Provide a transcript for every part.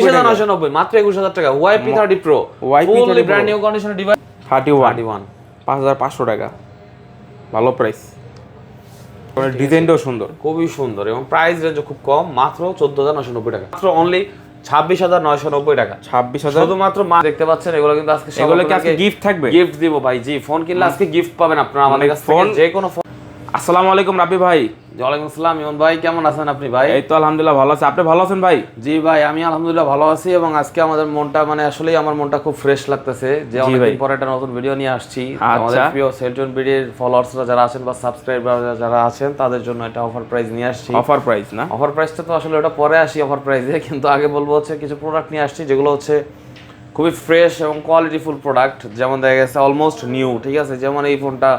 23990 মাত্র 21000 টাকা YP30 Pro fully brand new কন্ডিশনের ডিভাইস 31 5500 টাকা ভালো প্রাইস ডিজাইনটাও সুন্দর খুবই সুন্দর এবং প্রাইস রেঞ্জ খুব কম মাত্র 14990 টাকা মাত্র অনলি 26990 টাকা 26000 শুধুমাত্র দেখতে পাচ্ছেন এগুলো কিন্তু আজকে এগুলো কি আজকে গিফট থাকবে গিফট দিব ভাই জি ফোন কিনলে আজকে গিফট পাবেন আপনারা আমাদের কাছ থেকে যে কোনো ফোন আসসালামু আলাইকুম রাব্বি ভাই ওয়ালাইকুম আসসালাম ইমন ভাই কেমন আছেন আপনি ভাই এই তো আলহামদুলিল্লাহ ভালো আছি আপনি ভালো আছেন ভাই জি ভাই আমি আলহামদুলিল্লাহ ভালো আছি এবং আজকে আমাদের মনটা মানে আসলেই আমার মনটা খুব ফ্রেশ লাগতেছে যে অনেকদিন পরে একটা নতুন ভিডিও নিয়ে আসছি আমাদের প্রিয় সেলটন বিডির ফলোয়ার্সরা যারা আছেন বা সাবস্ক্রাইবার যারা আছেন তাদের জন্য একটা অফার প্রাইস নিয়ে আসছি অফার প্রাইস না অফার প্রাইসটা তো আসলে ওটা পরে আসি অফার প্রাইসে কিন্তু আগে বলবো হচ্ছে কিছু প্রোডাক্ট নিয়ে আসছি যেগুলো হচ্ছে খুবই ফ্রেশ এবং কোয়ালিটিফুল প্রোডাক্ট যেমন দেখা গেছে অলমোস্ট নিউ ঠিক আছে যেমন এই ফোনটা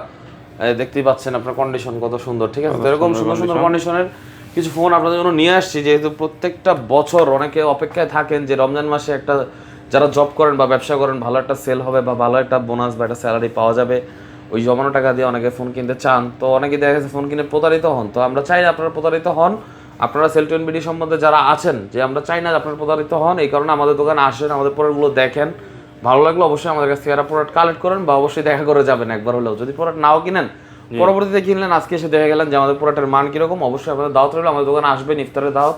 দেখতেই পাচ্ছেন আপনার কন্ডিশন কত সুন্দর ঠিক আছে এরকম সুন্দর সুন্দর কন্ডিশনের কিছু ফোন আপনাদের জন্য নিয়ে আসছি যেহেতু প্রত্যেকটা বছর অনেকে অপেক্ষায় থাকেন যে রমজান মাসে একটা যারা জব করেন বা ব্যবসা করেন ভালো একটা সেল হবে বা ভালো একটা বোনাস বা একটা স্যালারি পাওয়া যাবে ওই জমানো টাকা দিয়ে অনেকে ফোন কিনতে চান তো অনেকে দেখা গেছে ফোন কিনে প্রতারিত হন তো আমরা চাই না আপনারা প্রতারিত হন আপনারা সেলটন বিডি সম্বন্ধে যারা আছেন যে আমরা চাই না আপনারা প্রতারিত হন এই কারণে আমাদের দোকানে আসেন আমাদের প্রোডাক্টগুলো দেখেন ভালো লাগলো অবশ্যই আমাদের কাছ থেকে একটা প্রোডাক্ট কালেক্ট করেন বা অবশ্যই দেখা করে যাবেন একবার হলেও যদি প্রোডাক্ট নাও কিনেন পরবর্তীতে কিনলেন আজকে এসে দেখে গেলেন যে আমাদের প্রোডাক্টের মান কিরকম অবশ্যই আপনাদের দাওয়াত রইলো আমাদের দোকানে আসবেন ইফতারের দাওয়াত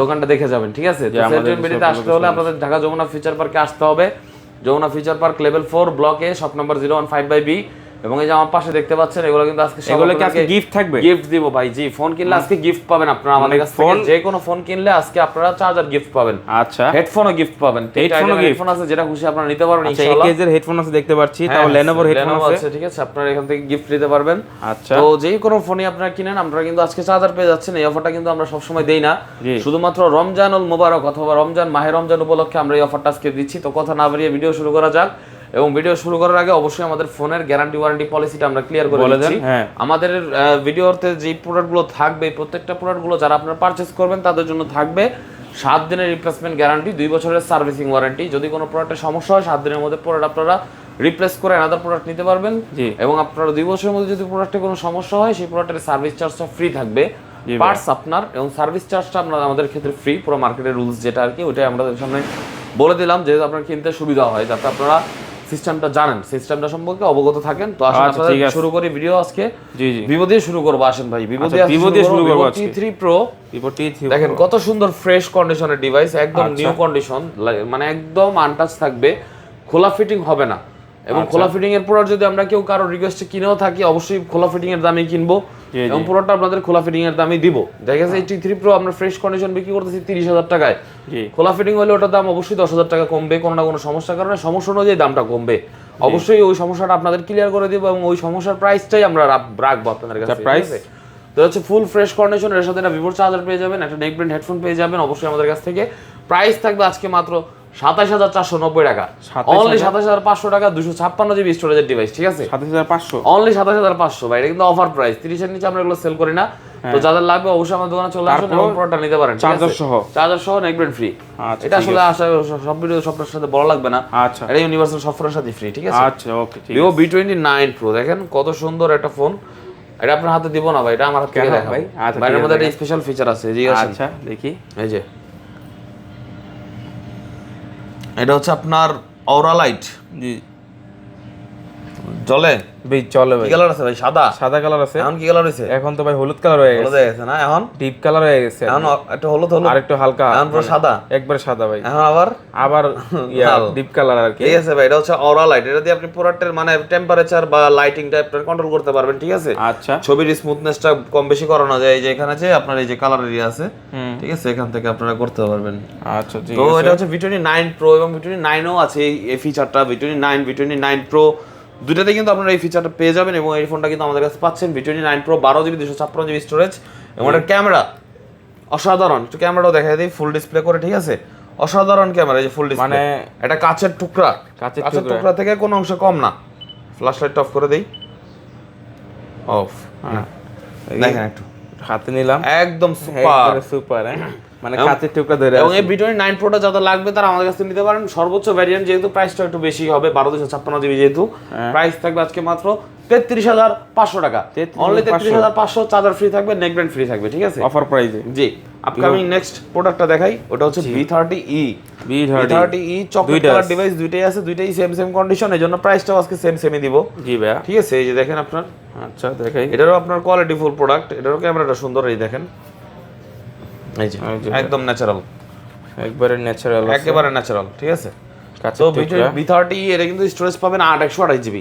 দোকানটা দেখে যাবেন ঠিক আছে সেলটন বিডিতে আসতে হলে আপনাদের ঢাকা যমুনা ফিউচার পার্কে আসতে হবে Jamuna future park level 4 block A shop number 015/B এবং এই যে আমার পাশে দেখতে পাচ্ছেন এগুলো কিন্তু আজকে এগুলো কি আজকে গিফট থাকবে গিফট দিব ভাই জি ফোন কিনলে আজকে গিফট পাবেন আপনারা আমাদের কাছ থেকে যে কোনো ফোন কিনলে আজকে আপনারা চার্জার গিফট পাবেন আচ্ছা হেডফোনও গিফট পাবেন হেডফোন আছে যেটা খুশি আপনারা নিতে পারবেন ইনশাআল্লাহ এই কেজের হেডফোন আছে দেখতে পাচ্ছি তাও Lenovoর হেডফোন আছে ঠিক আছে আপনারা এখান থেকে গিফট নিতে পারবেন আচ্ছা তো যেই কোনো ফোনই আপনারা কিনেন আপনারা কিন্তু আজকে চার্জার পেয়ে যাচ্ছেন এই অফারটা কিন্তু আমরা সব সময় দেই না শুধুমাত্র রমজানুল মুবারক অথবা মাহে রমজান উপলক্ষে আমরা এই অফারটা আজকে দিচ্ছি তো কথা না বাড়িয়ে ভিডিও শুরু করা যাক এবং ভিডিও শুরু করার আগে অবশ্যই আমাদের ফোনের গ্যারান্টি ওয়ারেন্টি পলিসিটা আমরা ক্লিয়ার করে দিচ্ছি আমাদের ভিডিওতে যে প্রোডাক্টগুলো থাকবে প্রত্যেকটা প্রোডাক্টগুলো যারা আপনারা পারচেজ করবেন তাদের জন্য থাকবে 7 দিনের রিপ্লেসমেন্ট গ্যারান্টি 2 বছরের সার্ভিসিং ওয়ারেন্টি যদি কোনো প্রোডাক্টের সমস্যা হয় 7 দিনের মধ্যে প্রোডাক্ট আপনারা রিপ্লেস করে আলাদা প্রোডাক্ট নিতে পারবেন এবং আপনারা 2 বছরের মধ্যে যদি প্রোডাক্টে কোনো সমস্যা হয় সেই প্রোডাক্টের সার্ভিস চার্জটা ফ্রি থাকবে পার্টস আপনার এবং সার্ভিস চার্জটা আপনারা আমাদের ক্ষেত্রে ফ্রি পুরো মার্কেটের রুলস যেটা আর কি ওইটাই আমরা সামনে বলে দিলাম যেহেতু আপনার কিনতে সুবিধা হয় যাতে আপনারা সিস্টেমটা জানেন সিস্টেমটা সম্পর্কে অবগত থাকেন তো আসলে আমরা শুরু করি ভিডিও আজকে ভিভো দিয়ে শুরু করব আসেন ভাই ভিভো দিয়ে শুরু করব T3 Pro ভিভো T3 দেখেন কত সুন্দর ফ্রেশ কন্ডিশনের ডিভাইস একদম নিউ কন্ডিশন মানে একদম আনটাচ থাকবে খোলা ফিটিং হবে না এবং খোলা ফিটিং এর প্রোডাক্ট যদি আমরা কেউ কারো রিকোয়েস্টে কিনেও থাকি অবশ্যই খোলা ফিটিং এর দামে কিনবো এবং প্রোডাক্টটা আপনাদের খোলা ফিটিং এর দামই দিব দেখা গেছে এই T3 Pro আমরা ফ্রেশ কন্ডিশন বিক্রি করতেছি 30000 টাকায় খোলা ফিটিং হলে ওটার দাম অবশ্যই 10000 টাকা কমবে কোনো না কোনো সমস্যার কারণে সমস্যা অনুযায়ী দামটা কমবে অবশ্যই ওই সমস্যাটা আপনাদের ক্লিয়ার করে দিব এবং ওই সমস্যার প্রাইসটাই আমরা রাখবো আপনাদের কাছে প্রাইস তো হচ্ছে ফুল ফ্রেশ কন্ডিশন এর সাথে একটা ভিভোর চার্জার পেয়ে যাবেন একটা নেক ব্যান্ড হেডফোন পেয়ে যাবেন অবশ্যই আমাদের কাছ থেকে প্রাইস থাকবে আজকে মাত্র 27490 টাকা অনলি 27500 টাকা 256 জিবি স্টোরেজের ডিভাইস ঠিক আছে 27500 অনলি 27500 ভাই এটা কিন্তু অফার প্রাইস 30 এর নিচে আমরা এগুলো সেল করি না তো যাদের লাগবে অবশ্যই আমাদের দোকানে চলে আসুন এবং প্রোডাক্টটা নিতে পারেন চার্জার সহ নেক ব্যান্ড ফ্রি এটা আসলে সব ভিডিও সফটওয়্যারের সাথে বলা লাগবে না আচ্ছা এটা ইউনিভার্সাল সফটওয়্যারের সাথে ফ্রি ঠিক আছে আচ্ছা ওকে ঠিক আছে Vivo V29 Pro দেখেন কত সুন্দর একটা ফোন এটা আপনার হাতে দিব না ভাই এটা আমার হাত থেকে দেখাও ভাই বাইরের মধ্যে একটা স্পেশাল ফিচার আছে জি আচ্ছা দেখি এই যে এটা হচ্ছে আপনার অরা লাইট জি জ্বলে ভাই চলে ভাই কি কালার আছে ভাই সাদা কালার আছে এখন কি কালার হইছে এখন তো ভাই হলুদ কালার হয়ে গেছে না এখন ডিপ কালার হয়ে গেছে এখন একটা হলুদ আর একটু হালকা এখন পুরো সাদা একবারে সাদা ভাই এখন আবার ডিপ কালার আর কি ঠিক আছে ভাই এটা হচ্ছে অরা লাইট এটা দিয়ে আপনি প্রোডাক্টের মানে টেম্পারেচার বা লাইটিংটা আপনি কন্ট্রোল করতে পারবেন ঠিক আছে আচ্ছা ছবির স্মুথনেসটা কম বেশি করানো যায় এই যে এখানে আছে আপনার এই যে কালার এরিয়া আছে ঠিক আছে এখান থেকে আপনারা করতে পারবেন আচ্ছা ঠিক আছে তো এটা হচ্ছে V29 Pro এবং V29 ও আছে এই ফিচারটা V29 Pro দুটাতে কিন্তু আপনারা এই ফিচারটা পেয়ে যাবেন এবং এই ফোনটা কিন্তু আমাদের কাছে পাচ্ছেন V29 Pro 12 GB 256 GB storage এবং এর ক্যামেরা অসাধারণ একটু ক্যামেরাও দেখাই দিই ফুল ডিসপ্লে করে ঠিক আছে অসাধারণ ক্যামেরা এই যে ফুল ডিসপ্লে মানে এটা কাচের টুকরা থেকে কোনো অংশ কম না ফ্ল্যাশ লাইট অফ করে দেই অফ দেখেন একটু হাতে নিলাম একদম সুপার মানে কাচের টুকরা ধরে এবং এই V29 Proটা যাদের লাগবে তারা আমাদের কাছে নিতে পারেন সর্বোচ্চ ভ্যারিয়েন্ট যেহেতু প্রাইসটা একটু বেশি হবে 12256 জিবি যেহেতু প্রাইস থাকবে আজকে মাত্র 33,500 টাকা, অনলি 33,500। চার্জার ফ্রি থাকবে, নেক ব্যান্ড ফ্রি থাকবে, ঠিক আছে, অফার প্রাইসে। জি। আপকামিং নেক্সট প্রোডাক্টটা দেখাই, ওটা হচ্ছে B30e। B30e chocolate colour device, দুইটাই আছে, দুইটাই সেম কন্ডিশন, এজন্য প্রাইসটাও আজকে সেমই দিব। জি ভাইয়া, ঠিক আছে। এই যে দেখেন আপনার, আচ্ছা দেখাই, এটারও আপনার কোয়ালিটি ফুল প্রোডাক্ট, এটারও ক্যামেরাটা সুন্দর, এই দেখেন, এই যে একদম ন্যাচারাল, একবারে ন্যাচারাল, একেবারে ন্যাচারাল, ঠিক আছে। তো B30e এটা কিন্তু স্টোরেজ পাবেন 8/128 GB,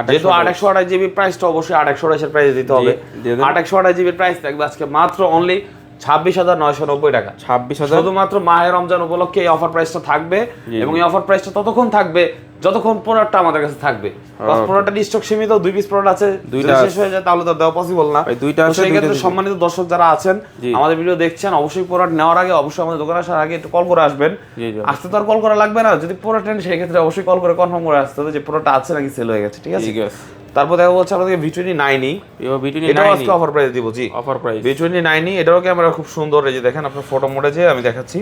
যেহেতু 8/128 GB প্রাইসটা অবশ্যই 8/128 এর প্রাইসে দিতে হবে। 8/128 GB প্রাইস থাকবে আজকে মাত্র অনলি 26,990 টাকা। 26,000 শুধুমাত্র মাহে রমজান উপলক্ষে এই অফার প্রাইসটা থাকবে, এবং এই অফার প্রাইসটা ততক্ষণ থাকবে যতক্ষণ প্রোডাক্টটা আমাদের কাছে থাকবে। প্রোডাক্টের স্টক সীমিত, 2 পিস প্রোডাক্ট আছে, দুইটা শেষ হয়ে যায় তাহলে তো দেওয়া পসিবল না। দুইটা আছে। সেই ক্ষেত্রে সম্মানিত দর্শক যারা আছেন, আমাদের ভিডিও দেখছেন, অবশ্যই প্রোডাক্ট নেওয়ার আগে অবশ্যই আমাদের দোকানে আসার আগে একটু কল করে আসবেন। আসতে তো আর কল করা লাগবে না, যদি প্রোডাক্ট নেন সেই ক্ষেত্রে অবশ্যই কল করে কনফার্ম করে আসতে হবে যে প্রোডাক্ট আছে নাকি সেল হয়ে গেছে, ঠিক আছে। তারপর দেখা হচ্ছে আমাদের V29e, এটাও আজকে অফার প্রাইস দিব। জি, অফার প্রাইস V29e, এটারও ক্যামেরা খুব সুন্দর, এই যে দেখেন আপনার ফটো মোডে যে আমি দেখাচ্ছি,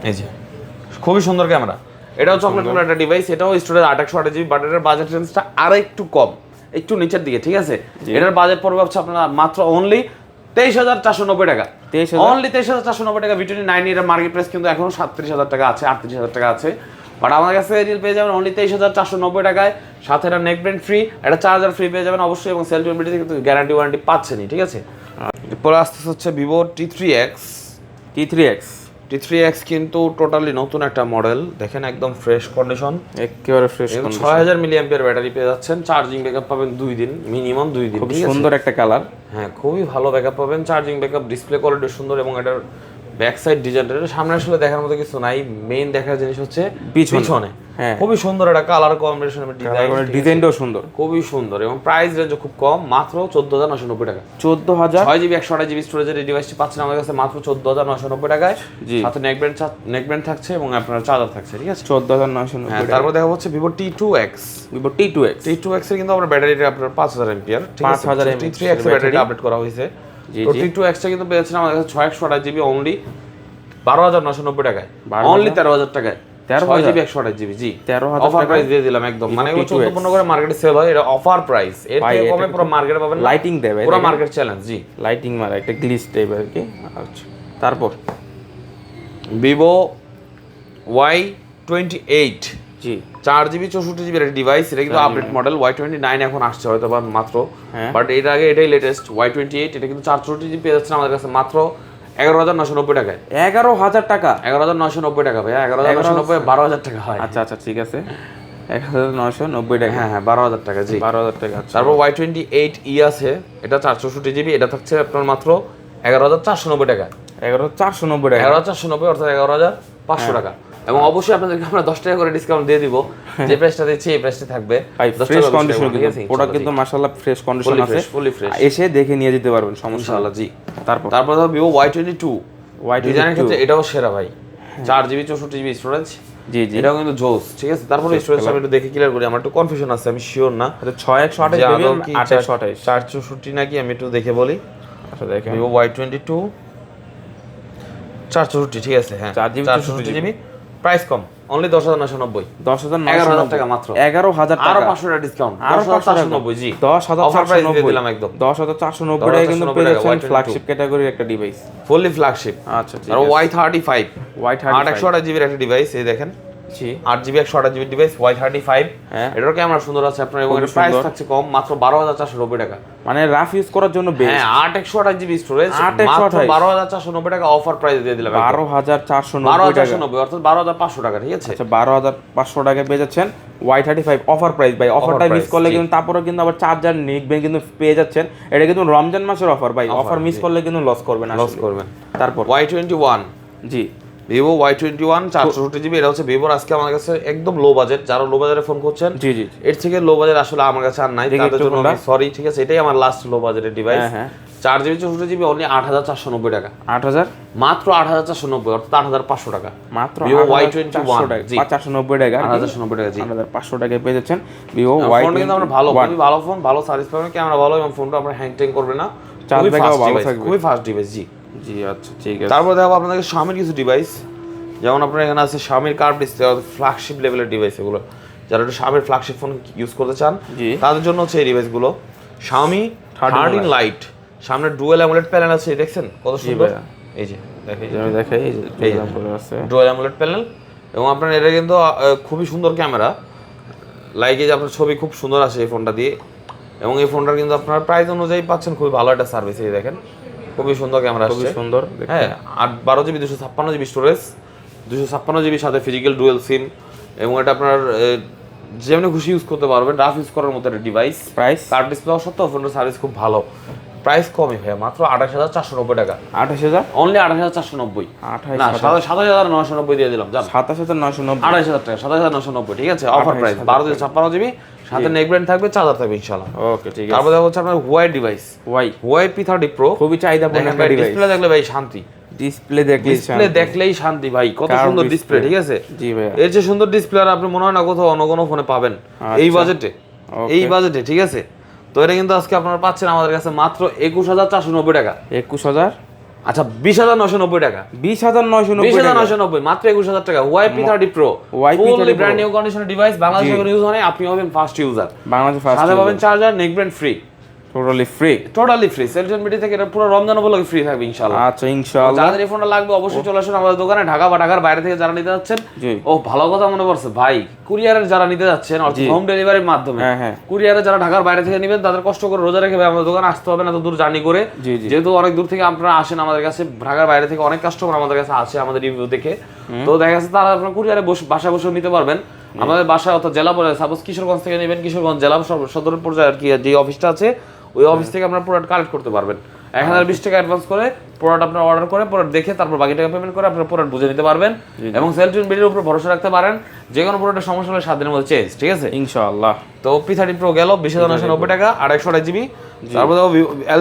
এই যে খুবই সুন্দর ক্যামেরা। এটাও চকলেট কালার একটা ডিভাইস, এটাও স্টোরেজ 8/128 GB, বাট এটার বাজেট রেঞ্জটা আরো একটু কম, একটু নিচের দিকে, ঠিক আছে। এটার বাজেট পড়বে হচ্ছে আপনার মাত্র অনলি 23,490 টাকা, অনলি 23,490 টাকা। V29e এর মার্কেট প্রাইস কিন্তু এখনো 37,000 টাকা আছে, 38,000 টাকা আছে, বাট আমাদের কাছে ডিল পেয়ে যাবেন অনলি 23,490 টাকায়। সাথে একটা নেক ব্যান্ড ফ্রি, একটা চার্জার ফ্রি পেয়ে যাবেন অবশ্যই, এবং সেল টেবিলিটি কিন্তু গ্যারান্টি ওয়ারেন্টি পাচ্ছেনই, ঠিক আছে। এরপরে আসতে হচ্ছে Vivo T3X কিন্তু টোটালি নতুন একটা মডেল, দেখেন একদম ফ্রেশ কন্ডিশন, একেবারে ফ্রেশ কন্ডিশন, 6000 mAh ব্যাটারি পেয়ে যাচ্ছেন, চার্জিং ব্যাকআপ পাবেন 2 দিন, মিনিমাম 2 দিন, খুব সুন্দর একটা কালার, হ্যাঁ খুবই ভালো ব্যাকআপ পাবেন, চার্জিং ব্যাকআপ, ডিসপ্লে কোয়ালিটি সুন্দর, এবং এটার ব্যাক সাইড ডিজাইনটা সামনে আসলে দেখার মতো কিছু নাই, মেইন দেখার জিনিস হচ্ছে পিছনে। খুবই সুন্দর একটা কালার কম্বিনেশন, ডিজাইনটাও সুন্দর, খুবই সুন্দর, এবং প্রাইস রেঞ্জ খুব কম, মাত্র 14,990 টাকা। 14,000 6GB 128GB স্টোরেজের এই ডিভাইসটি পাচ্ছেন আমাদের কাছে মাত্র 14,990 টাকায়। সাথে নেক ব্যান্ড থাকছে এবং আপনার চার্জার থাকছে, ঠিক আছে, 14,990 টাকা। তারপর দেখা হচ্ছে Vivo T2X এর কিন্তু আপনার ব্যাটারিটা আপনার 5000 mAh, ঠিক আছে। 5000 mAh T3X এর ব্যাটারিটা আপডেট করা হয়েছে। তো T2X টা কিন্তু পেয়েছেন আমাদের কাছে 6/128GB অনলি 12,990 টাকায়, অনলি 13,000 টাকায়, 6GB 128GB। জি, 13,000 অফার প্রাইস দিয়ে দিলাম একদম, মানে 14-15 করে মার্কেটে সেল হয়, এটা অফার প্রাইস, এর থেকে কমে পুরো মার্কেটে পাবেন। লাইটিং দেবে, পুরো মার্কেট চ্যালেঞ্জ। জি, লাইটিং মারা একটা গ্লিচ টাইপ আর কি। আচ্ছা, তারপর Vivo Y28, জি 4GB 64GB এর ডিভাইস, এটা কিন্তু আপডেট মডেল। Y29 এখন আসছে হয়তো বা মাত্র, বাট এর আগে এটাই লেটেস্ট Y28, এটা কিন্তু 464GB পেয়ে যাচ্ছেন আমাদের কাছে মাত্র 11,990 টাকায়। 11,000 টাকা, 11,990 টাকা ভাই, 11,990 12,000 টাকা হয়। আচ্ছা ঠিক আছে, 11,990 টাকা, হ্যাঁ 12,000 টাকা। জি, 12,000 টাকা। তারপর Y28e আছে, এটা 464GB, এটা থাকছে আপনার মাত্র 11,490 টাকা। 11,490 টাকা, 11,490 অর্থাৎ 11,500 টাকা। এবং অবশ্যই আপনাদেরকে আমরা 10 টাকা করে ডিসকাউন্ট দিয়ে দিব, যে প্রাইসটা দিচ্ছি এই প্রাইসটা থাকবে। ফ্রেশ কন্ডিশন কিন্তু প্রোডাক্ট কিন্তু মাশাআল্লাহ ফ্রেশ কন্ডিশন আছে, ফুলি ফ্রেশ, এসে দেখে নিয়ে যেতে পারবেন সমস্যা ইনশাআল্লাহ। জি, তারপর Vivo Y22 ডিজাইনের ক্ষেত্রে এটাও সেরা ভাই, 4GB 64GB স্টোরেজ। জি, এটাও কিন্তু জোস, ঠিক আছে। তারপরে স্টোরেজ আমি একটু দেখে ক্লিয়ার করি, আমার একটু কনফিউশন আছে, আমি শিওর না, 6/128 বেবি 8/128 464 নাকি, আমি একটু দেখে বলি। আচ্ছা দেখেন, Vivo Y22 464, ঠিক আছে, হ্যাঁ 4GB, প্রাইস কম, অনলি 10,990, 11,000 টাকা মাত্র, 11,000 টাকা, আরো 500 টাকা ডিসকাউন্ট, 10,490। জি, 10,490 দিয়ে দিলাম একদম, 10,490 টাকা কিন্তু পেয়ে যাচ্ছেন ফ্ল্যাগশিপ ক্যাটাগরির একটা ডিভাইস, ফুললি ফ্ল্যাগশিপ। আচ্ছা, আর Y35 8/128GB এর একটা ডিভাইস, এই দেখেন, জি 8GB 128GB ডিভাইস Y35, এটার ক্যামেরা সুন্দর আছে আপনার, এবং এর প্রাইস থাকছে কম, মাত্র 12,490 টাকা, মানে রাফ ইউজ করার জন্য বেস্ট। হ্যাঁ 8/128GB স্টোরেজ, মাত্র 12,490 টাকা অফার প্রাইস দিয়ে দিলাম, 12,490 অর্থাৎ 12,500 টাকা, ঠিক আছে। আচ্ছা 12,500 টাকা পেয়ে যাচ্ছেন Y35 অফার প্রাইস ভাই, অফারটা মিস করলে কিন্তু তারপরে কিন্তু আবার চার্জার নিকবেন কিন্তু পেয়ে যাচ্ছেন, এটা কিন্তু রমজান মাসের অফার ভাই, অফার মিস করলে কিন্তু লস করবেন। তারপর Y21, জি Vivo Y21 464GB, এটা হচ্ছে ভিভোর আজকে আমার কাছে একদম লো বাজেট, যারা লো বাজারে ফোন করছেন, জি এর থেকে লো বাজেট আসলে আমার কাছে আর নাই, তাদের জন্য আমি সরি, ঠিক আছে। এটাই আমার লাস্ট লো বাজেটের ডিভাইস, 4GB 64GB অনলি 8,490 টাকা, 8,000 মাত্র 8,490 অর্থাৎ 8,500 টাকা, মাত্র Vivo Y21 490 টাকা, 8,490 টাকা। জি, 8,500 টাকায় পেয়ে যাচ্ছেন Vivo Y21। ফোনটা কিন্তু আমরা ভালো, খুবই ভালো ফোন, ভালো সার্ভিস পাবেন, ক্যামেরা ভালো, এবং ফোনটা আপনার হ্যাং ট্যাং করবে না, চার্জ ব্যাকআপ ভালো থাকবে, খুবই ফাস্ট ডিভাইস। জি, আচ্ছা ঠিক আছে। তারপর দেখো আপনাদের Xiaomi কিছু ডিভাইস, যেমন আপনার এখানে আছে Xiaomi কার্ভ ডিসপ্লে, ফ্ল্যাগশিপ লেভেলের ডিভাইস, এগুলো যারা একটু Xiaomi ফ্ল্যাগশিপ ফোন ইউজ করতে চান জি। তাদের জন্য হচ্ছে এই ডিভাইসগুলো। Xiaomi 13 লাইট, সামনে ডুয়াল অ্যামোলেড প্যানেল আছে, দেখছেন কত সুন্দর। এই যে আমি দেখাই, এই যে আছে ডুয়াল অ্যামোলেড প্যানেল, এবং আপনার এটা কিন্তু খুবই সুন্দর ক্যামেরা, লাইক এই যে আপনার ছবি খুব সুন্দর আসে এই ফোনটা দিয়ে, এবং এই ফোনটার কিন্তু আপনার প্রাইস অনুযায়ী পাচ্ছেন খুবই ভালো একটা সার্ভিস। এই দেখেন খুবই সুন্দর ক্যামেরা আসছে, খুবই সুন্দর। হ্যাঁ 12GB 256GB স্টোরেজ, 256GB সাথে ফিজিক্যাল ডুয়াল সিম, এবং এটা আপনার যেমনি খুশি ইউজ করতে পারবেন, রাফ ইউজ করার মতো একটা ডিভাইস। প্রাইস কার্ড ডিসপ্লে সত্ত্বেও ফোনটার সার্ভিস খুব ভালো। প্রাইস কমই ভাইয়া, মাত্র 28,490 টাকা। 28,000, অনলি 28,490, না 27,990 দিয়ে দিলাম, জান 27,990, 28,000 টাকা, 27,990, ঠিক আছে অফার প্রাইস। 1256GB সাথে নেক ব্যান্ড থাকবে, চার্জার থাকবে ইনশাআল্লাহ। ওকে ঠিক আছে। তারপর দেখো হচ্ছে আপনার Huawei device, Huawei P30 Pro, খুবই চাহিদাপূর্ণ একটা ডিভাইস। ডিসপ্লে দেখলে ভাই শান্তি, ডিসপ্লে দেখলেই শান্তি ভাই, কত সুন্দর ডিসপ্লে, ঠিক আছে। জি ভাই, এর যে সুন্দর ডিসপ্লে আর আপনি মনে হয় না কোথাও অন্য কোনো ফোনে পাবেন এই বাজেটে, এই বাজেটে, ঠিক আছে। তো এটা কিন্তু আজকে আপনারা পাচ্ছেন আমাদের কাছে মাত্র 21,490 টাকা। 21,000, আচ্ছা 20,990 টাকা, 20,990, মাত্র 21,000 টাকা। Huawei P30 Pro, fully brand new কন্ডিশনের ডিভাইস, বাংলাদেশে কোনো ইউজ হয়, আপনি হবেন ফার্স্ট ইউজার। বাংলাদেশে ফার্স্ট সাথে পাবেন charger, neck band free, totally free. Celton BD থেকে এটা পুরো রমজান উপলক্ষে ফ্রি থাকবে ইনশাআল্লাহ। আচ্ছা ইনশাআল্লাহ। যাদের এই ফোনটা লাগবে অবশ্যই চলে আসুন আমাদের দোকানে, ঢাকা বা ঢাকার বাইরে থেকে যারা নিতে যাচ্ছেন। ও ভালো কথা মনে পড়ছে ভাই, কুরিয়ারের যারা নিতে যাচ্ছেন অর্থাৎ হোম ডেলিভারির মাধ্যমে, কুরিয়ারে যারা ঢাকার বাইরে থেকে নেবেন তাদের কষ্ট করে রোজা রেখে আমাদের দোকানে আসতে হবে না, এত দূর জার্নি করে, যেহেতু অনেক দূর থেকে আপনারা আসেন আমাদের কাছে, ঢাকার বাইরে থেকে অনেক কাস্টমার আমাদের কাছে আসে আমাদের রিভিউ দেখে, তো দেখা যাচ্ছে তারা আপনার কুরিয়ারে বাসা বসে নিতে পারবেন। আমাদের বাসায় অর্থাৎ জেলা পর্যায়ে, সাপোজ কিশোরগঞ্জ থেকে নেবেন, কিশোরগঞ্জ জেলা সদর পর্যায়ে আর কি যে অফিসটা আছে, ওই অফিস থেকে আপনার প্রোডাক্ট কালেক্ট করতে পারবেন। 1,020 টাকা অ্যাডভান্স করে প্রোডাক্ট আপনার অর্ডার করে, প্রোডাক্ট দেখে তারপর বাকি টাকা পেমেন্ট করে আপনার প্রোডাক্ট বুঝে নিতে পারবেন, এবং সেলটন বিডির উপর ভরসা রাখতে পারেন, যে কোনো প্রোডাক্টের সমস্যা হলে 7 দিনের মধ্যে চেঞ্জ, ঠিক আছে ইনশাআল্লাহ। তো P30 Pro গেল 20,990 টাকা, 228GB। তারপর দেখো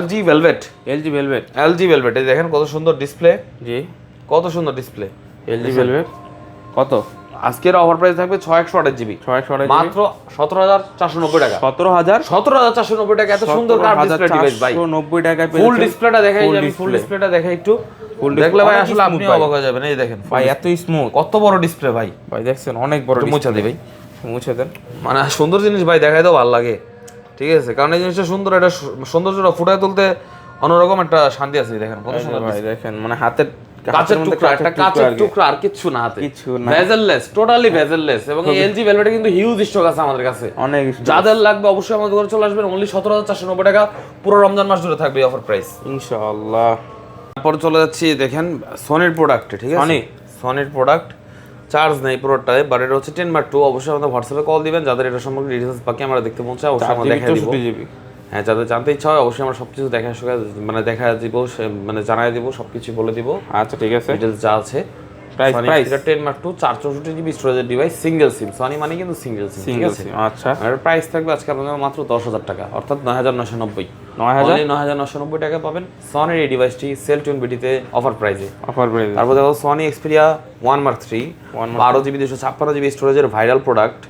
LG Velvet, এই দেখেন কত সুন্দর ডিসপ্লে, জি কত সুন্দর ডিসপ্লে। LG Velvet কত? আজকের অফার প্রাইস থাকবে 628GB, মাত্র 17,490 টাকা। 17,490 টাকা, এত সুন্দর কার্ভ ডিসপ্লে ডিভাইস ভাই, 490 টাকায় ফুল ডিসপ্লেটা দেখাই, আমি ফুল ডিসপ্লেটা দেখাই একটু, দেখলে ভাই আসলে আপনি অবাক হয়ে যাবেন। এই দেখেন ভাই এত স্মুথ, কত বড় ডিসপ্লে ভাই, দেখছেন অনেক বড়। মুছে দিই ভাই, মুছে দেন, মানে সুন্দর জিনিস ভাই দেখাই তো ভালো লাগে, ঠিক আছে, কারণ এই জিনিসটা সুন্দর, এটা সৌন্দর্যটা ফুটায় তুলতে অন্যরকম একটা শান্তি আছে। দেখেন কত সুন্দর ভাই, দেখেন মানে হাতের কাচের টুকরা, একটা কাচের টুকরা, আর কিছু না হাতে, কিছু না, বেজেললেস, টোটালি বেজেললেস। এবং এই LG Velvet কিন্তু হিউজ স্টক আছে আমাদের কাছে, অনেক। যাদের লাগবে অবশ্যই আমাদের দোকানে চলে আসবেন। অনলি 17,490 টাকা, পুরো রমজান মাস জুড়ে থাকবে অফার প্রাইস ইনশাআল্লাহ। তারপর চলে যাচ্ছি দেখেন সনির প্রোডাক্ট, ঠিক আছে, সনির প্রোডাক্ট চার্জ নেই পুরোটাই, বাট এটা হচ্ছে 10/2। অবশ্যই আমাদের হোয়াটসঅ্যাপে কল দিবেন, যাদের এটা সম্পর্কে ডিটেইলস বাকি আমরা দেখতে মন চাই অবশ্যই আমরা দেখাই দিব। হ্যাঁ, যাদের জানতে ইচ্ছা হয় অবশ্যই আমরা সবকিছু দেখা দিব, মানে জানাই দিব, সবকিছু বলে দিব। আচ্ছা ঠিক আছে, ডিটেইলস যা আছে। প্রাইস 10/2, 464GB স্টোরেজের ডিভাইস, সিঙ্গেল সিম, সনি মানে কিন্তু সিঙ্গেল সিম, ঠিক আছে। আচ্ছা, আর প্রাইস থাকবে আজকে আপনাদের মাত্র 10,000 টাকা, অর্থাৎ 9,990, 9,990 টাকা পাবেন সনির এই ডিভাইসটি সেলটন বিডিতে অফার প্রাইসে। তারপর দেখো Sony Xperia 1 Mark 3, 12GB 256GB স্টোরেজের ভাইরাল প্রোডাক্ট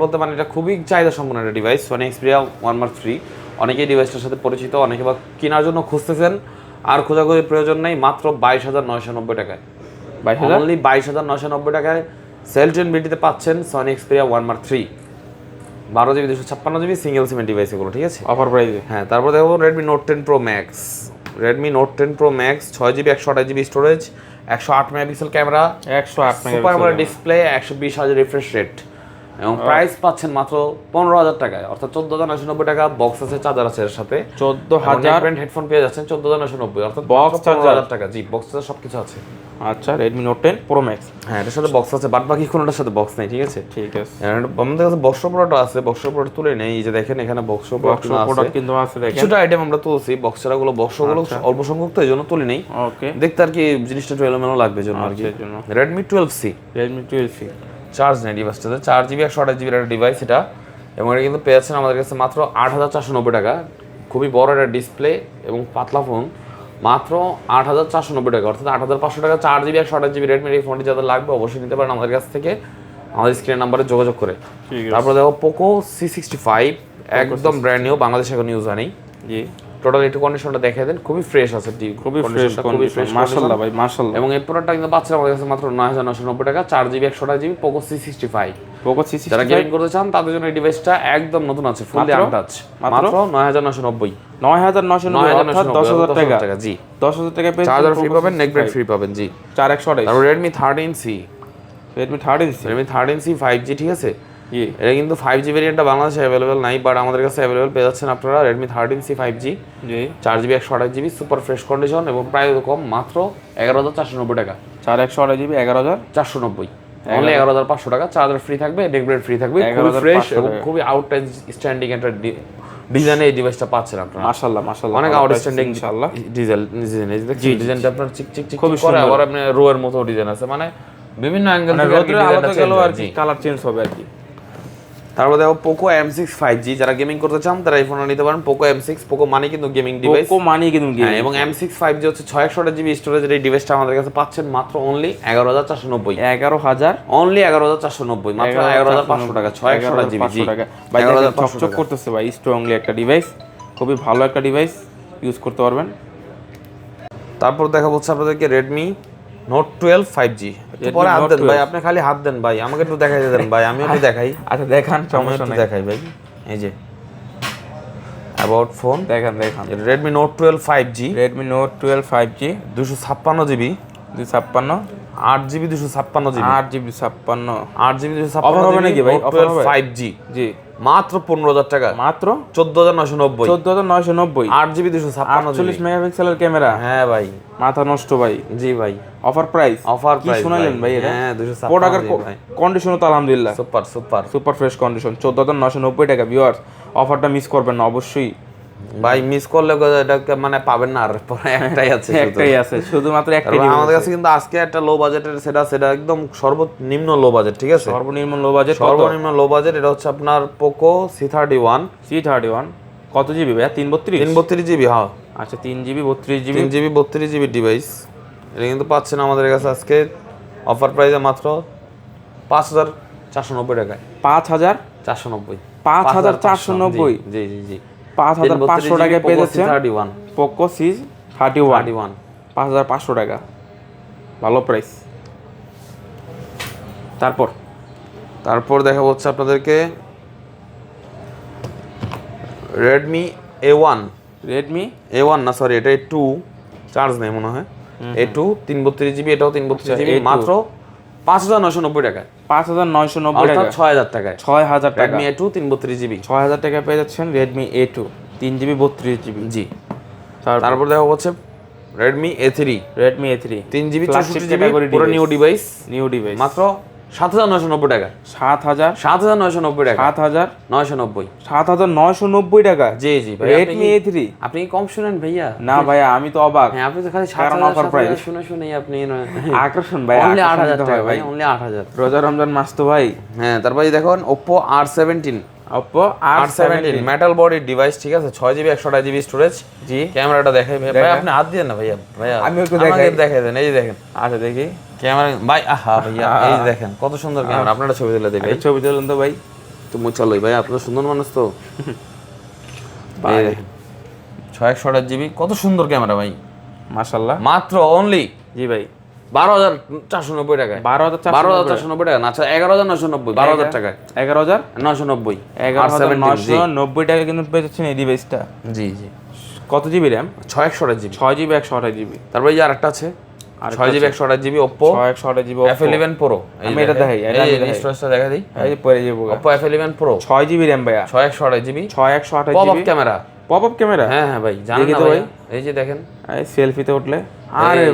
বলতে মানে এটা খুবই চাহিদা সম্পন্ন একটা ডিভাইস, সনি এক্সপেরিয়া 1 Mark 3। অনেকেই ডিভাইসটার সাথে পরিচিত, অনেকে বা কেনার জন্য খুঁজতেছেন, আর খোঁজাখুঁজির প্রয়োজন নেই, মাত্র 22,990 টাকায়, অনলি 22,990 টাকায় সেলটন বিডিতে পাচ্ছেন Sony Xperia 1 Mark 3, 12GB 256GB single সিমের ডিভাইস এগুলো, ঠিক আছে অফার প্রাইসে। হ্যাঁ, তারপর দেখো Redmi Note 10 Pro Max, 6GB 128GB storage, 108 megapixel camera, 108 super AMOLED display, 120Hz refresh rate, এবং প্রাইস পাচ্ছেন মাত্র 15,000 টাকায়, অর্থাৎ 14,990 টাকা। বক্স আছে, চার্জার আছে এর সাথে, 14,000 হেডফোন পেয়ে যাচ্ছেন 14,990, অর্থাৎ বক্স 15,000 টাকা। জি, বক্স আছে, সবকিছু আছে। আচ্ছা, Redmi Note 10 Pro Max, হ্যাঁ এটার সাথে বক্স আছে, বাট বাকি কোনোটার সাথে বক্স নেই, ঠিক আছে। আমাদের কাছে বক্স প্রোডাক্ট আছে, বক্স প্রোডাক্ট তুলে নেই, এই যে দেখেন এখানে বক্স প্রোডাক্ট কিন্তু আছে, দেখেন কিছুটা আইটেম আমরা তুলছি, বক্সগুলো অল্প সংখ্যক তো এইজন্য তুলি নেই, ওকে, দেখতে আর কি জিনিসটা একটু এলোমেলো লাগবে জন্য আর কি। Redmi 12C চার্জ নেই ডিভাইসটাতে, 4GB 128GB একটা ডিভাইস এটা, এবং এটা কিন্তু পেয়েছেন আমাদের কাছে মাত্র 8,490 টাকা। খুবই বড় একটা ডিসপ্লে এবং পাতলা ফোন, মাত্র 8,490 টাকা, অর্থাৎ 8,500 টাকা। 4GB 128GB রেডমি এই ফোনটি যাদের লাগবে অবশ্যই নিতে পারেন আমাদের কাছ থেকে, আমাদের স্ক্রিন নাম্বারে যোগাযোগ করে। তারপর দেখো পোকো C65, একদম ব্র্যান্ড নিউ, বাংলাদেশে এখন ইউজ হয়নি। জি, টোটাল একটু কন্ডিশনটা দেখিয়ে দেন, খুবই ফ্রেশ আছে, খুবই ফ্রেশ মাশাআল্লাহ ভাই, মাশাআল্লাহ। এবং এই প্রোডাক্টটা কিন্তু পাচ্ছেন আমাদের কাছে মাত্র 9,990 টাকা, 4GB 128GB Poco C65। Poco C যারা গেমিং করতে চান তাদের জন্য এই ডিভাইসটা একদম নতুন আছে, ফুললি আনটাচ, মাত্র 9990। 9990 অর্থাৎ 10000 টাকা। জি, 10000 টাকা পেয়ে চার্জার ফ্রি পাবেন, নেক ব্যান্ড ফ্রি পাবেন। জি, 4128। তারপর Redmi 13C, Redmi 13C 5G, ঠিক আছে। জি, এটা কিন্তু 5G ভেরিয়েন্টটা বাংলাদেশে অ্যাভেলেবেল নাই, বাট আমাদের কাছে অ্যাভেলেবেল পেয়ে যাচ্ছেন আপনারা Redmi 13C 5G, জি 4GB 128GB, super fresh condition এবং প্রাইস কম, মাত্র 11490 টাকা। 4128GB 11490, অনলি 11500 টাকা। চার্জার ফ্রি থাকবে, নেক ব্যান্ড ফ্রি থাকবে, খুবই ফ্রেশ এবং খুবই আউটস্ট্যান্ডিং একটা ডিজাইনে এই ডিভাইসটা পাচ্ছেন আপনারা। মাশাআল্লাহ মাশাআল্লাহ, অনেক আউটস্ট্যান্ডিং ইনশাআল্লাহ ডিজাইন। ডিজাইনটা আপনার চিক চিক চিক করে, আবার আপনি রোয়ের মতো ডিজাইন আছে, মানে বিভিন্ন অ্যাঙ্গেল থেকে রোদ্রে আলাদা গেল আর কি, জি। কালার চেঞ্জ হবে আর কি। তারপর দেখো Poco M6 5G, যারা গেমিং করতে চান তারা এই ফোনটা নিতে পারেন। Poco M6, Poco মানে কিন্তু গেমিং ডিভাইস, পোকো মানি কিন্তু গেম। এবং M6 5G হচ্ছে 628GB স্টোরেজের এই ডিভাইসটা আমাদের কাছে পাচ্ছেন মাত্র অনলি 11490। 11000 অনলি 11490, মাত্র 11500 টাকা। 628GB, জি টাকা ভাই, চকচক করতেছে ভাই, স্ট্রংলি একটা ডিভাইস, খুবই ভালো একটা ডিভাইস, ইউজ করতে পারবেন। তারপর দেখা হচ্ছে আপনাদেরকে Redmi Note 12 5G। পরে হাত দেন ভাই, আপনি খালি হাত দেন ভাই, আমাকে একটু দেখাই দেন ভাই, আমিও একটু দেখাই। আচ্ছা দেখান, আমি সমস্যা একটু নাই, দেখাই ভাই। এই যে অ্যাবাউট ফোন, দেখান। Redmi Note 12 5G, Redmi Note 12 5G 256GB, 256, 8GB 256GB, 8GB 56, 8GB offer হবে 256GB, নাকি ভাই? Note 12 5G, জি মাত্র 15000 টাকা, মাত্র 14990, 14990, 8GB 256GB। 48 মেগাপিক্সেলের ক্যামেরা, হ্যাঁ ভাই, মাথা নষ্ট ভাই। জি ভাই, অফার প্রাইস, অফার কি প্রাইস শুনালেন ভাই এটা? হ্যাঁ, প্রোডাক্টের 256GB ভাই, কন্ডিশনও তো আলহামদুলিল্লাহ super super super fresh condition. 14990 টাকা। ভিউয়ার্স, অফারটা মিস করবেন না অবশ্যই ভাই, মিস করলে এটাকে মানে পাবেন না, আর পরে একটাই আছে, একটাই আছে, শুধুমাত্র একটাই। আমাদের কাছে কিন্তু আজকে একটা লো বাজেটের সেটা একদম সর্বনিম্ন লো বাজেট, ঠিক আছে। সর্বনিম্ন লো বাজেট, সর্বনিম্ন লো বাজেট এটা হচ্ছে আপনার Poco C31 কত জিবি ভাই? 332 332GB, হ্যাঁ আচ্ছা 3GB 32GB 3GB ডিভাইস। এটা কিন্তু পাচ্ছেন আমাদের কাছে আজকে অফার প্রাইসে মাত্র 5490 টাকায়। 5490 5490, জি জি জি, 5500 টাকায় পেয়ে যাচ্ছেন C31 Poco C31, 5500 টাকা, ভালো প্রাইস। তারপর দেখা হচ্ছে আপনাদেরকে Redmi A1 না, সরি, এটা A2, চার্জ নেই মনে হয়। A2 332GB, এটাও 332GB, মাত্র 5990 টাকায়। 5990 অর্থাৎ টাকা, 6000 টাকায় 6000 টাকা। Redmi A2 332GB, 6000 টাকা পেয়ে যাচ্ছেন Redmi A2 3GB 32GB। জি। তারপর দেখা হচ্ছে Redmi A3 3GB 64GB, পুরো নিউ ডিভাইস, মাত্র 7990 টাকা। 7990 টাকা, 7990 টাকা। জি জি ভাই, Redmi A3, আপনি কম শুনেন ভাইয়া। না ভাইয়া, আমি তো অবাক। হ্যাঁ, আপনি তো খালি কারণ offer price। শুনেই আপনি আকর্ষণ ভাই, অনলি আকর্ষণ 8000 তো টাকা হয় ভাই, অনলি 8000। রোজা রমজান মাস তো ভাই। হ্যাঁ, তারপরে দেখুন Oppo R17 R17 metal body device, ঠিক আছে, 6GB 128GB স্টোরেজ। জি, ক্যামেরাটা দেখাই ভাই, আপনি হাত দিয়ে না ভাইয়া, আমি একটু দেখাই দেন। এই যে দেখেন, আচ্ছা দেখি ক্যামেরা ভাই, আহা ভাইয়া, এই যে দেখেন কত সুন্দর ক্যামেরা। আপনারা ছবি তুলে দেখবেন, ছবি তুলুন তো ভাই। তুমি চলোই ভাই, আপনার সুন্দর মানুষ তো। এই দেখেন 628GB, কত সুন্দর ক্যামেরা ভাই, মাশাআল্লাহ। মাত্র অনলি, জি ভাই, 12490 টাকায়। 12490 টাকা না, আচ্ছা 11990, 12000 টাকায়, 11990 11990 টাকা কিন্তু পেয়ে যাচ্ছেন এই ডিভাইসটা। জি জি। কত GB RAM? 628GB। 6GB 128GB। তারপরে এই যে আরেকটা আছে 6GB 128GB Oppo Oppo F11 Pro। আমি এটা দেখাই, এই স্টোরেজটা দেখা দিই, এই পরে যাবো। Oppo F11 Pro 6GB RAM ভাইয়া, 628GB, 128GB। Popup camera, popup camera, হ্যাঁ হ্যাঁ ভাই, জানেন দেখি না তো ভাই, ভাই। এই যে দেখেন, এই সেলফিতে উঠলে, আরে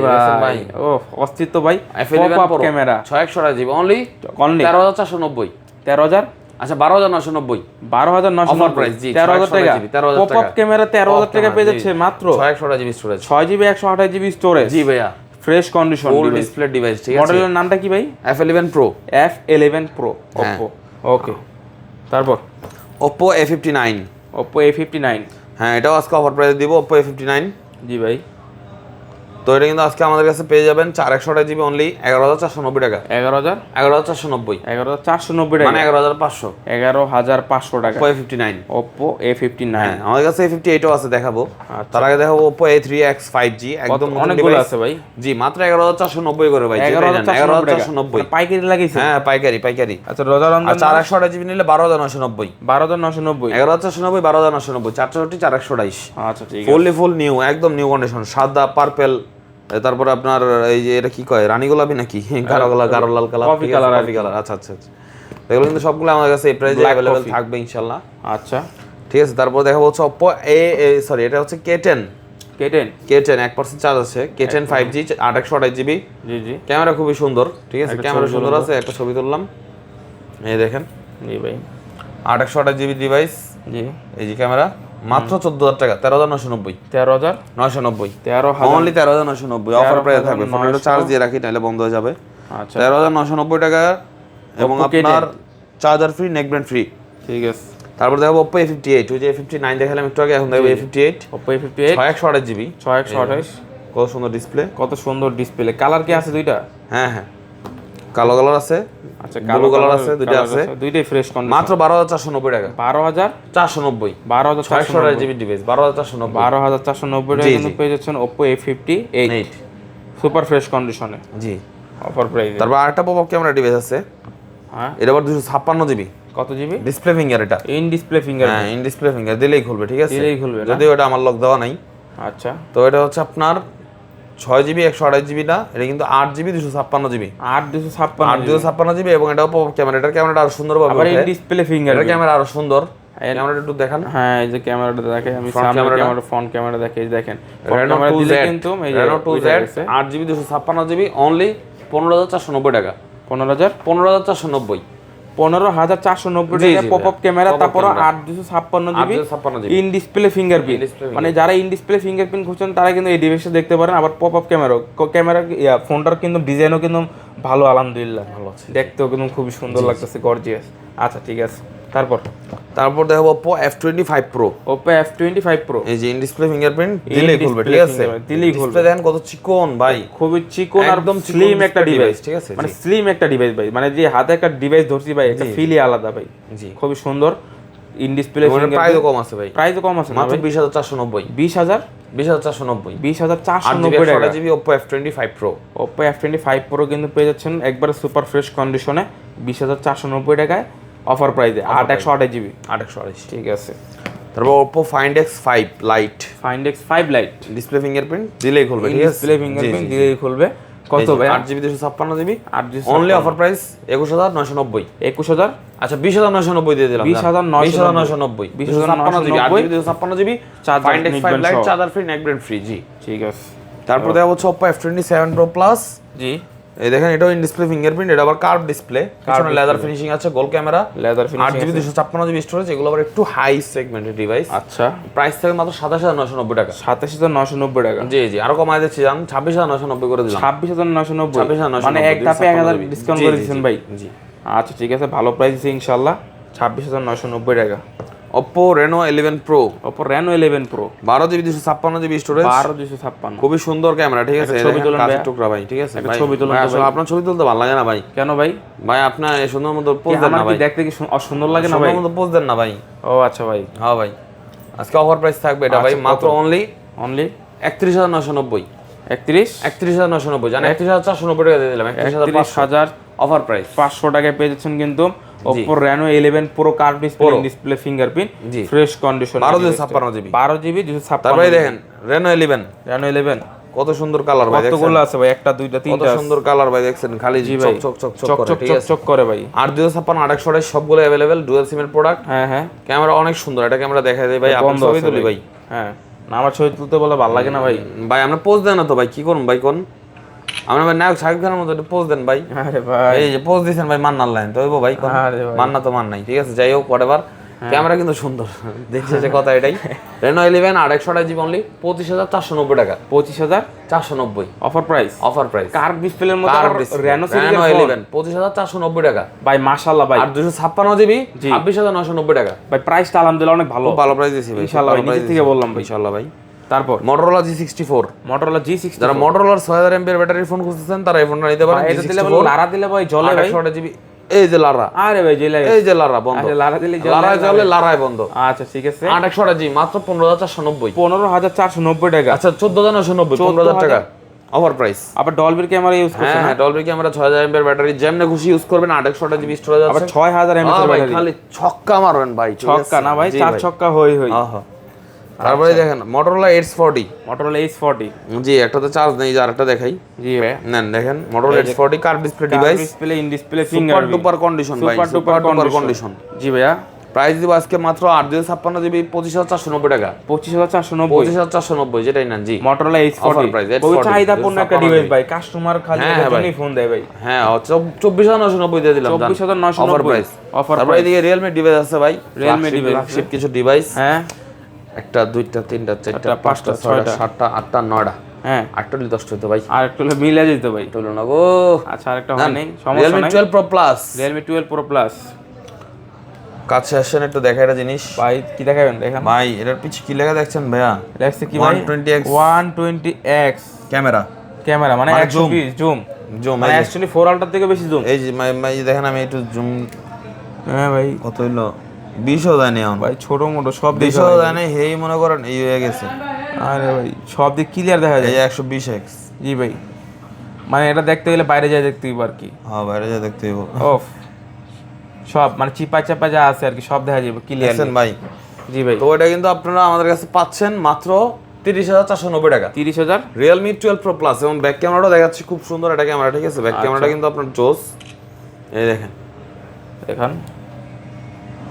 ভাই ও অস্তিত্ব ভাই। F11 popup Pro camera 628GB only 13490। 13000, আচ্ছা 12990, 12990 অফার প্রাইস, জি 13000 টাকা। 13000 পপআপ ক্যামেরা 13000 টাকা পেয়ে যাচ্ছে মাত্র। 628GB storage, 6GB 128GB storage. জি ভাইয়া, fresh condition full display device, ঠিক আছে। মডেলের নামটা কি ভাই? F11 Pro। F11 Pro Oppo, ওকে। তারপর Oppo A59, Oppo A59, হ্যাঁ এটাও আজকে অফার প্রাইস দিব, Oppo A59। জি ভাই, তো এটা কিন্তু আজকে আমাদের কাছে পেয়ে যাবেন 4128 জিবি অনলি 11490 টাকা। 11490 11490 মানে 11500 11500 টাকা Oppo A59 Oppo A59 হ্যাঁ আমাদের কাছে A58 ও আছে দেখাবো। তার আগে দেখাবো Oppo A3X 5G একদম নতুন অনেকগুলো ডিভাইস আছে ভাই। জি মাত্র 11490 করে ভাই 11490 পাইকারি লাগিয়েছে হ্যাঁ পাইকারি। আচ্ছা রজারঞ্জন আর 4128 জিবি নিলে 12990 12990 11490 12990 464 4128 আচ্ছা ঠিক আছে ফুল নিউ একদম নিউ কন্ডিশন সাদা পার্পল তারপর আপনার এই যে এটা কি কয় রানী গোলাপি নাকি গাঢ় লাল কালার কফি কালার আচ্ছা এগুলো কিন্তু সবগুলো আমাদের কাছে এই প্রাইসে अवेलेबल থাকবে ইনশাআল্লাহ। আচ্ছা ঠিক আছে তারপর দেখাবো হচ্ছে Oppo সরি এটা হচ্ছে K10 1% চার্জ আছে K10 5G 828GB G camera খুবই সুন্দর ঠিক আছে ক্যামেরা সুন্দর আছে একটা ছবি তুললাম এই দেখেন জি ভাই 828GB ডিভাইস জি এই যে ক্যামেরা মাত্র 14000 টাকা 13990 13990 অনলি 13990 অফার প্রাইস থাকবে ফোনটা চার্জ দিয়ে রাখি তাহলে বন্ধ হয়ে যাবে। আচ্ছা 13990 টাকা এবং আপনার charger free neck band free ঠিক আছে। তারপর দেখাবো Oppo A58 ওই যে A59 দেখালাম একটু আগে এখন দেখাবো A58 Oppo A58 6128GB 6128 কত সুন্দর ডিসপ্লে কত সুন্দর ডিসপ্লে কালার কি আছে দুইটা হ্যাঁ কালো কালার আছে আচ্ছা ব্লু কালার আছে দুইটা আছে দুইটাই ফ্রেশ কন্ডিশন মাত্র 12490 টাকা 12490 12490 জিবি ডিভাইস 12490 12490 টাকা কিন্তু পেয়ে যাচ্ছেন Oppo A58 সুপার ফ্রেশ কন্ডিশনে জি অফার প্রাইস। তারপর আরেকটা পপআপ ক্যামেরা ডিভাইস আছে হ্যাঁ এটা আবার 256GB কত জিবি ডিসপ্লে ফিঙ্গার এটা ইন ডিসপ্লে ফিঙ্গার হ্যাঁ ইন ডিসপ্লে ফিঙ্গার দিলেই খুলবে ঠিক আছে দিলেই খুলবে যদিও এটা আমার লক দেওয়া নাই। আচ্ছা তো এটা হচ্ছে আপনার 6GB 128GB না এটা কিন্তু 8GB 256GB 8256 এবং এটাও পপআপ ক্যামেরা এটার ক্যামেরাটা আরো সুন্দর ভাবে আবার ইন ডিসপ্লে ফিঙ্গার এটার ক্যামেরা আরো সুন্দর ক্যামেরাটা একটু দেখান হ্যাঁ এই যে ক্যামেরাটা দেখে আমি সামনে ক্যামেরা ফ্রন্ট ক্যামেরা দেখে এই দেখেন Reno ক্যামেরা 2Z দিলে কিন্তু এই যে Reno 2Z 8GB 256GB only 15490 টাকা 15490 15490 টাকা পপআপ ক্যামেরা তারপর 8256GB ইন ডিসপ্লে ফিঙ্গারপ্রিন্ট মানে যারা ইন ডিসপ্লে ফিঙ্গারপ্রিন্ট খুঁজছেন তারা কিন্তু এই ডিভাইসে দেখতে পারেন। আবার পপআপ ক্যামেরা ফোনটার কিন্তু ডিজাইনও কিন্তু ভালো আলহামদুলিল্লাহ ভালো আছে দেখতেও কিন্তু খুবই সুন্দর লাগতেছে গর্জিয়াস। আচ্ছা ঠিক আছে তারপর দেখাবো Oppo F25 Pro এই যে ইন ডিসপ্লে ফিঙ্গারপ্রিন্ট দিলেই খুলবে ঠিক আছে দিলেই খুলবে দেখেন কত চিকন ভাই খুবই চিকন আর একদম স্লিম একটা ডিভাইস ঠিক আছে মানে স্লিম একটা ডিভাইস ভাই মানে যে হাতে একটা ডিভাইস ধরছি ভাই একটা ফিলই আলাদা ভাই জি খুবই সুন্দর ইন ডিসপ্লে ফিঙ্গারপ্রিন্ট প্রাইসও কম আছে ভাই প্রাইসও কম আছে মাত্র 20490 20490 টাকা GB Oppo F25 Pro Pro কিন্তু পেয়ে যাচ্ছেন একবারে সুপার ফ্রেশ কন্ডিশনে 20490 টাকায় অফার প্রাইসে 8128GB 8128 ঠিক আছে। তারপর Oppo Find X5 Lite display fingerprint দিলেই খুলবে ঠিক আছে ডিসপ্লে ফিঙ্গারপ্রিন্ট দিলেই খুলবে কত ভাই 8GB 256GB only offer price 21990 21000 আচ্ছা 20990 দিয়ে দিলাম 20990 256GB 8GB 256GB Find X5 Lite charger free neck band free জি ঠিক আছে। তারপর দেখা হচ্ছে Oppo F27 Pro Plus জি এই দেখেন এটাও ইন ডিসপ্লে ফিঙ্গারপ্রিন্ট এটা আবার কার্ভ ডিসপ্লে পিছনে লেদার ফিনিশিং আছে গোল camera leather finishing 8GB 256GB storage এগুলো আবার একটু হাই সেগমেন্টের ডিভাইস আচ্ছা প্রাইস থেকে মাত্র 27990 টাকা 27990 টাকা জি আরো কমায় দিচ্ছি জান 26990 করে দিলাম 26990 মানে এক ধাপে 1000 ডিসকাউন্ট করে দিয়েছেন ভাই জি আচ্ছা ঠিক আছে ভালো প্রাইস আছে ইনশাআল্লাহ 26990 টাকা। Oppo Reno 11 Pro 12GB 256GB storage 12256 খুবই সুন্দর ক্যামেরা ঠিক আছে ছবি তুলুন ভাই টুকরা ভাই ঠিক আছে ভাই ছবি তুলুন আসলে আপনার ছবি তুলতে ভালো লাগে না ভাই কেন ভাই আপনার এই সুন্দর মতো পোজ দেন না ভাই দেখতে কি অসুন্দর লাগে না ভাই সুন্দর মতো পোজ দেন না ভাই ও আচ্ছা ভাই হ্যাঁ ভাই আজকে অফার প্রাইস থাকবে এটা ভাই মাত্র অনলি 31990 31990 জানেন 31490 টাকা দিয়ে দিলাম 31500 অফার প্রাইস 500 টাকায় পেয়ে যাচ্ছেন কিন্তু Oppo Reno 11 Pro curve display fingerprint fresh condition 12GB 256 তারপরে দেখেন Reno 11 কত সুন্দর কালার ভাই কতগুলো আছে ভাই একটা দুইটা তিনটা কত সুন্দর কালার ভাই দেখছেন খালি চক করে ভাই 8256 828 সবগুলো अवेलेबल ডুয়াল সিমের প্রোডাক্ট হ্যাঁ ক্যামেরা অনেক সুন্দর এটা ক্যামেরা দেখাই দেই ভাই আপনার ছবি তুলি ভাই হ্যাঁ না আমার ছবি তুলতে বলে ভালো লাগে না ভাই আমরা পোজ দেন না তো ভাই কি করুন ভাই কোন আমরা ভাই নায়ক শাকিব খানের মতো একটু পোজ দেন ভাই আরে ভাই এই যে পোজ দিবেন ভাই মান্নার লাইন তো হইবো ভাই কোন মান্না তো মান নাই ঠিক আছে যাই হোক whatever ক্যামেরা কিন্তু সুন্দর দেখছে যে কথা এটাই Reno 11 828GB অনলি 25490 টাকা 25490 অফার প্রাইস কার্ভ ডিসপ্লের মধ্যে Reno 11 25490 টাকা ভাই মাশাআল্লাহ ভাই আর 256GB 26990 টাকা ভাই প্রাইসটা আলহামদুলিল্লাহ অনেক ভালো প্রাইস দিছি ভাই ইনশাআল্লাহ ভাই নিজে থেকে বললাম ভাই ইনশাআল্লাহ ভাই তারপর Motorola G64, Motorola G64 যারা Motorola 6000 mAh ব্যাটারির ফোন খুঁজতেছেন তারা এই ফোনটা নিতে পারেন। এটা দিলে ভাই লারা দিলে ভাই জ্বলে ভাই, 128 জিবি। এই যে লারা, আরে ভাই জ্বলে, এই যে লারা বন্ধ, আচ্ছা লারা দিলে লারা জ্বলে, লারাই বন্ধ। আচ্ছা ঠিক আছে, 128 জিবি মাত্র 15490, 15490 টাকা। আচ্ছা 14990, 15000 টাকা অফার প্রাইস। আবার ডলবির ক্যামেরা ইউজ করছেন? হ্যাঁ ডলবি ক্যামেরা 6000 mAh ব্যাটারি, যেমনে খুশি ইউজ করবেন। 128 জিবি স্টোরেজ আছে, আবার 6000 mAh ভাই ব্যাটারি। খালি ছক্কা মারবেন ভাই, ছক্কা না ভাই, চার ছক্কা হই। তারপরে দেখেন Motorola Edge 40, Motorola Edge 40, জি একটাতে চার্জ নেই, যে আরেকটা দেখাই। জি ভাই নেন দেখেন Motorola Edge 40 curve display device, display in display super finger duper condition ভাই, সুপার ডুপার কন্ডিশন। জি ভাইয়া, প্রাইস দিব আজকে মাত্র 856 জিবি 25490 টাকা, 25490, 25490 যেটাই নেন। জি Motorola Edge Offer 40 price, Edge খুবই 40, চাহিদাপূর্ণ একটা ডিভাইস ভাই, কাস্টমার খালি হ্যাঁ, এটার ভাই। জন্যই ফোন দেয় ভাই। হ্যাঁ 24990 দিয়ে দিলাম, 24990 অফার প্রাইস। অফার তারপরে প্রাইস। এদিকে Realme ডিভাইস আছে ভাই, Realme Flagship, device flagship কিছু ডিভাইস, হ্যাঁ একটা দুইটা তিনটা চারটা চারটা, পাঁচটা পাঁচটা, ছয়টা ছয়টা, সাতটা আটটা নয়টা, হ্যাঁ, আটটা 10টা হইতো ভাই, আর একটু হলে মিলে যেত ভাই। হলো না গো। আচ্ছা আরেকটা হয় নাই, সমস্যা Realme নাই। 12 Pro Plus, Realme 12 Pro Plus কাছে আসেন একটু দেখা এটা জিনিস ভাই, কি দেখাবেন দেখেন ভাই। এটার পিছে কি লেখা দেখছেন ভাইয়া? দেখছে কি ভাই? 120x 120x ক্যামেরা, ক্যামেরা, মানে মানে 120 জুম, জুম। মানে S24 আলট্রা থেকে বেশি জুম। এই যে ভাই দেখেন আমি একটু জুম, হ্যাঁ ভাই, কত হইলো 20ও দেয়নি এখন ভাই ছোট মোটো সব দিক 20ও দেয়নি, হেই মনে করেন এই হয়ে গেছে। আরে ভাই সব দিক ক্লিয়ার দেখা যায়। এই 120x, জি ভাই, মানে এটা দেখতে গেলে বাইরে যায় দেখতে হবে আর কি। হ্যাঁ বাইরে যা দেখতে হইব। অফ সব মানে চিপা চাপা যা আছে আর কি সব দেখা যাবে ক্লিয়ার। দেখছেন ভাই? জি ভাই, তো এটা কিন্তু আপনারা আমাদের কাছে পাচ্ছেন মাত্র 30490 টাকা, 30,000। Realme 12 Pro Plus। এবং ব্যাক ক্যামেরাটাও দেখাচ্ছি, খুব সুন্দর এটা ক্যামেরা, ঠিক আছে? ব্যাক ক্যামেরাটা কিন্তু আপনার জোস, এই দেখেন এখন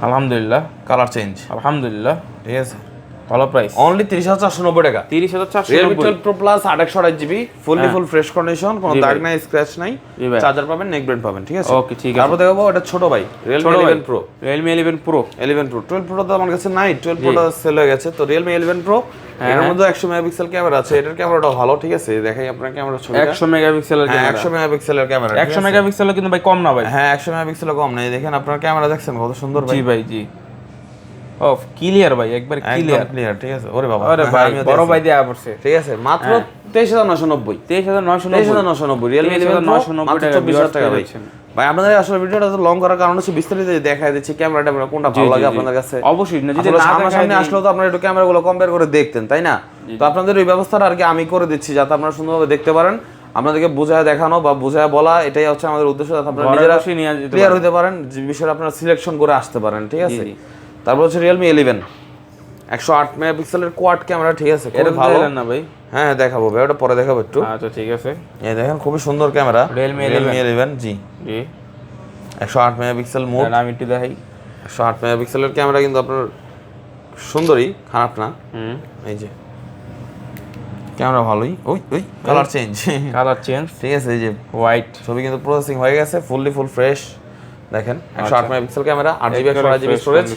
আলহামদুলিল্লাহ, কালার চেঞ্জ, আলহামদুলিল্লাহ, ঠিক আছে? ভালো প্রাইস, অনলি 30490 টাকা, Realme 30,490। 12 Pro Plus 828 GB, fully full fresh condition, কোনো জি ভাই। দাগ নাই, স্ক্র্যাচ নাই, জি ভাই। চার্জার পাবেন, নেক ব্যান্ড পাবেন, ঠিক আছে? ওকে ঠিক আছে। তারপর দেখাবো এটা ছোট ভাই, Realme ছোট ভাই, 11 Pro, Realme 11 Pro 11 Pro 12 Pro তো আমার কাছে নাই, 12 Pro টা সেল হয়ে গেছে। তো Realme 11 Pro, এর মধ্যে 100 মেগাপিক্সেল ক্যামেরা আছে, এটার ক্যামেরাটাও ভালো, ঠিক আছে? দেখাই আপনার ক্যামেরা ছবিটা, 100 মেগাপিক্সেলের হ্যাঁ ক্যামেরা, 100 মেগাপিক্সেলের ক্যামেরা, 100 মেগাপিক্সেলের কিন্তু ভাই কম না ভাই। হ্যাঁ 100 মেগাপিক্সেলের কম নাই। দেখেন আপনার ক্যামেরা দেখছেন কত সুন্দর ভাই, জি ভাই, জি অফ ক্লিয়ার ভাই, একবার ক্লিয়ার, ক্লিয়ার, ঠিক আছে? ওরে বাবা, আরে ভাই বড় ভাই দেয়া পড়ছে, ঠিক আছে? মাত্র 23990, 23990, Realme 11 Pro 23990 মাত্র টাকা 24000 টাকা ভাই। ভাই আপনাদের আসলে ভিডিওটা তো লং করার কারণ হচ্ছে বিস্তারিত দেখায় দিচ্ছি ক্যামেরাটা কোনটা ভালো লাগে আপনাদের কাছে। অবশ্যই না, যদি আসলে না সামনাসামনি আসলেও তো আপনারা একটু ক্যামেরাগুলো কম্পেয়ার করে দেখতেন, তাই না? তো আপনাদের ওই ব্যবস্থাটা আর কি আমি করে দিচ্ছি, যাতে আপনারা সুন্দরভাবে দেখতে পারেন। আপনাদেরকে বোঝায় দেখানো বা বোঝায় বলা, এটাই হচ্ছে আমাদের উদ্দেশ্য, যাতে আপনারা নিজেরা ক্লিয়ার হতে পারেন, যে বিষয়টা আপনারা সিলেকশন করে আসতে পারেন, ঠিক আছে? তারপর হচ্ছে Realme 11 108 মেগাপিক্সেলের কোয়াড ক্যামেরা, ঠিক আছে? এটা খুব ভালো। না ভাই? হ্যাঁ দেখাবো ভাই, ওটা পরে দেখাবো একটু। আচ্ছা ঠিক আছে। এই দেখেন খুবই সুন্দর ক্যামেরা, Realme 11 জি, জি 108 মেগাপিক্সেল মোড, আমি একটু দেখাই। 108 মেগাপিক্সেলের ক্যামেরা কিন্তু আপনার সুন্দরই, খারাপ না। এই যে ক্যামেরা ভালোই, ওই ওই কালার চেঞ্জ, কালার চেঞ্জ, ঠিক আছে? এই যে হোয়াইট ছবি কিন্তু প্রসেসিং হয়ে গেছে, ফুললি ফুল ফ্রেশ। দেখেন 108 megapixel camera, 8GB 128GB storage,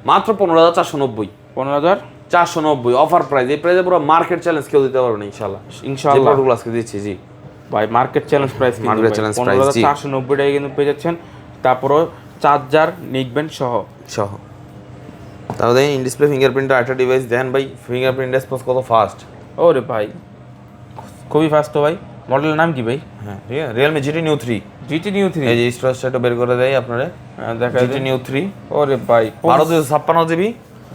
মাত্র 15490, 15490 অফার প্রাইস। এই প্রাইসে পুরো মার্কেট চ্যালেঞ্জ কেউ দিতে পারবে না ইনশাআল্লাহ, ইনশাআল্লাহ। যে প্রোডাক্ট আজকে দিচ্ছি, জি ভাই market challenge price, market challenge price, জি 15490 টাকা কিন্তু পেয়ে যাচ্ছেন। তারপরও চার্জার নিকবেন সহ। তাহলে ইন ডিসপ্লে ফিঙ্গারপ্রিন্ট একটা ডিভাইস দেন ভাই, ফিঙ্গারপ্রিন্ট রেসপন্স কত ফাস্ট, ওরে ভাই খুবই ফাস্ট তো ভাই। মডেলের নাম কি ভাই? হ্যাঁ ঠিক আছে, Realme GT Neo 3, GT Neo 3, এই যে স্টোরেজটা বের করে দেই আপনারা, দেখা GT Neo 3, ওরে ভাই 1256GB,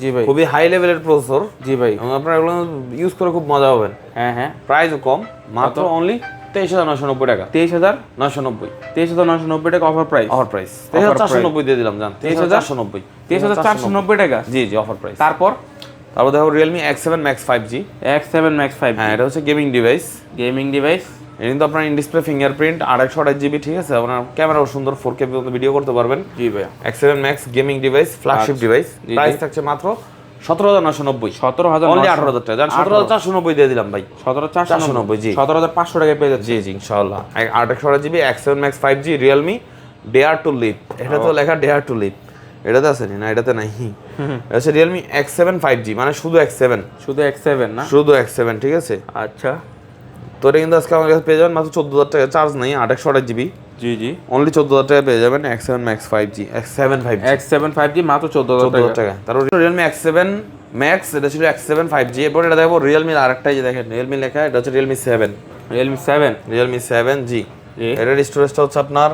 জি ভাই, খুবই হাই লেভেলের প্রসেসর, জি ভাই, এবং আপনারা এগুলো ইউজ করে খুব মজা পাবেন। হ্যাঁ হ্যাঁ, প্রাইসও কম, মাত্র অনলি 23990 টাকা, 23990, 23990 টাকা অফার প্রাইস, অফার প্রাইস 23490 দিয়ে দিলাম, জান 23490, 23490 টাকা, জি জি অফার প্রাইস। তারপর দেখো Realme X7 Max 5G, X7 Max 5G, হ্যাঁ এটা হচ্ছে গেমিং ডিভাইস, এটা কিন্তু আপনার ইন ডিসপ্লে ফিঙ্গারপ্রিন্ট 828GB, ঠিক আছে? আপনার ক্যামেরাও সুন্দর, 4K পর্যন্ত ভিডিও করতে পারবেন, জি ভাই। X7 Max gaming device, flagship device, price থাকছে মাত্র 17990, 17000, অনলি 18000 টাকা, জান 17490 দিয়ে দিলাম ভাই, 17490, জি 17500 টাকায় পেয়ে যাচ্ছে, জি জি ইনশাআল্লাহ। 828GB X7 Max 5G Realme Dare to Live, এটা তো লেখা Dare to Live, এটাতে আছে না? এটাতে নাই, এটা হচ্ছে Realme X7 5G, মানে শুধু X7, শুধু X7 না, শুধু X7, ঠিক আছে? আচ্ছা, তো এটা কিন্তু আজকে আমার কাছে পেয়ে যাবেন মাত্র 14000 টাকা, চার্জ নেই, 828GB, জি জি অনলি 14000 টাকা পেয়ে যাবেন X7 Max 5G, X7 5G মাত্র 14000 টাকা। তারপর Realme X7 ম্যাক্স, এটা ছিল X7 5G। এরপর এটা দেখবো রিয়েলমির আরেকটাই, যে দেখেন রিয়েলমি লেখা, এটা হচ্ছে রিয়েলমি 7। Realme 7G। এটার স্টোরেজটা হচ্ছে আপনার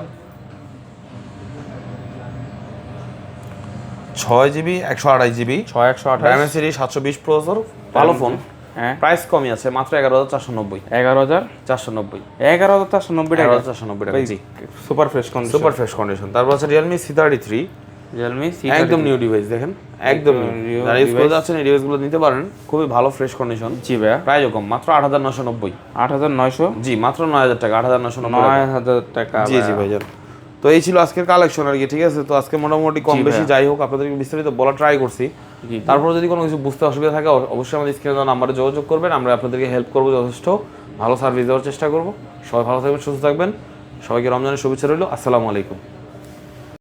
6GB 128GB, 6128 ডায়মেনসিটি 720 প্রসেসর, ভালো ফোন। হ্যাঁ, প্রাইস কমই আছে, মাত্র 11,490। 11,490 টাকা। 11,490 টাকা। জি, super fresh condition, super fresh condition. তারপর আছে রিয়েলমি C33, রিয়েলমি একদম নিউ ডিভাইস, দেখেন একদম নিউ। যারা ইউজ করে যাচ্ছেন এই ডিভাইসগুলো নিতে পারেন, খুবই ভালো ফ্রেশ কন্ডিশন। জি ভাইয়া, প্রাইসও কম, মাত্র 8,990। 8,900, জি, মাত্র 9,000 টাকা, 8,990 9,000 টাকা। জি জি ভাইজান। তো এই ছিল আজকের কালেকশন আর কি, ঠিক আছে। তো আজকে মোটামুটি কম বেশি যাই হোক আপনাদেরকে বিস্তারিত বলা ট্রাই করছি। তারপর যদি কোনো কিছু বুঝতে অসুবিধা থাকে অবশ্যই আমাদের স্ক্রিনে দেওয়া নাম্বারে যোগাযোগ করবেন, আমরা আপনাদেরকে হেল্প করবো, যথেষ্ট ভালো সার্ভিস দেওয়ার চেষ্টা করবো। সবাই ভালো থাকবেন, সুস্থ থাকবেন, সবাইকে রমজানের শুভেচ্ছা রইল। আসসালামু আলাইকুম।